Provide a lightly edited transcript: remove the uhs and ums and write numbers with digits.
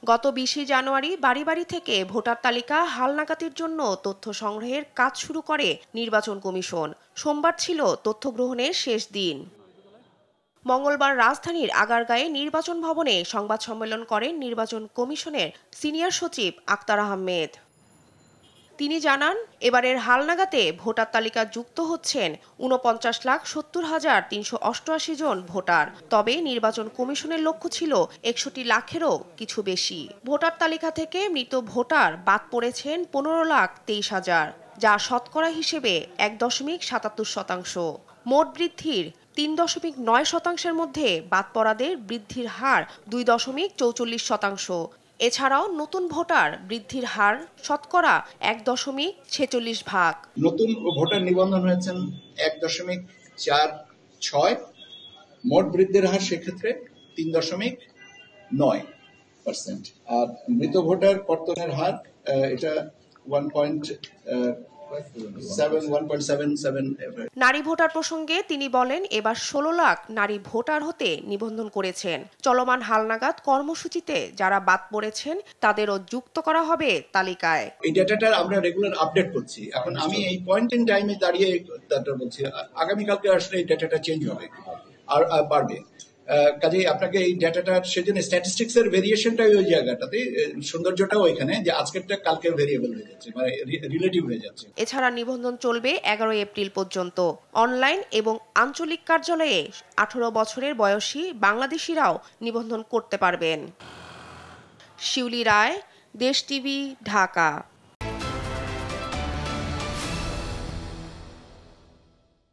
গত 20 জানুয়ারি বাড়ি বাড়ি থেকে ভোটার তালিকা হালনাগাদের জন্য তথ্য সংগ্রহের কাজ শুরু করে নির্বাচন কমিশন। সোমবার ছিল তথ্য গ্রহণের শেষ দিন। মঙ্গলবার রাজধানীর আগারগাঁয়ে নির্বাচন ভবনে সংবাদ সম্মেলন করেন নির্বাচন কমিশনের সিনিয়র সচিব আক্তার আহমেদ। তিনি জানান, এবারের হালনাগাদে ভোটার তালিকা যুক্ত হচ্ছেন ৪৯,৭০,৩৮৮ জন ভোটার। তবে নির্বাচন কমিশনের লক্ষ্য ছিল ৬১ লাখেরও কিছু বেশি। ভোটার তালিকা থেকে মৃত ভোটার বাদ পড়েছেন ১৫,২৩,০০০, যা শতকরা হিসেবে ১.৭৭%। মোট বৃদ্ধির ৩.৯%-এর মধ্যে বাদ পড়াদের বৃদ্ধির হার 2.৪৪%। এছাড়াও নতুন ভোটার বৃদ্ধির হার শতকরা ১.৪৬%। নতুন ভোটার নিবন্ধন হয়েছেন ১.৪৬। মোট বৃদ্ধির হার সেক্ষেত্রে ৩.৯%। আর মৃত ভোটার কর্তনের হার এটা 1.77। নারী ভোটার প্রসঙ্গে তিনি বলেন, এবার ১৬ লাখ নারী ভোটার হতে নিবন্ধন করেছেন। চলমান হালনাগাদ কর্মসূচিতে যারা বাদ পড়েছেন তাদেরও যুক্ত করা হবে তালিকায়। এই ডেটাটা আমরা রেগুলার আপডেট করছি। এখন আমি এই পয়েন্ট ইন টাইমে দাঁড়িয়ে বলছি, আগামীকালকে আসলে এই ডেটাটা চেঞ্জ হবে আর বাড়বে। কাজেই আপনাকে এই ডেটাটার সেজন্য স্ট্যাটিস্টিক্স এর ভেরিয়েশনটাই ওই জায়গাটাতে, সৌন্দর্যটাও ওইখানে যে আজকেরটা কালকের ভেরিয়েবল হয়ে যাচ্ছে, মানে রিলেটিভ হয়ে যাচ্ছে। এছাড়া নিবন্ধন চলবে ১১ এপ্রিল পর্যন্ত। অনলাইন এবং আঞ্চলিক কার্যালয়ে ১৮ বছরের বয়সী বাংলাদেশিরাও নিবন্ধন করতে পারবেন। শিউলি রায়, দেশ টিভি, ঢাকা।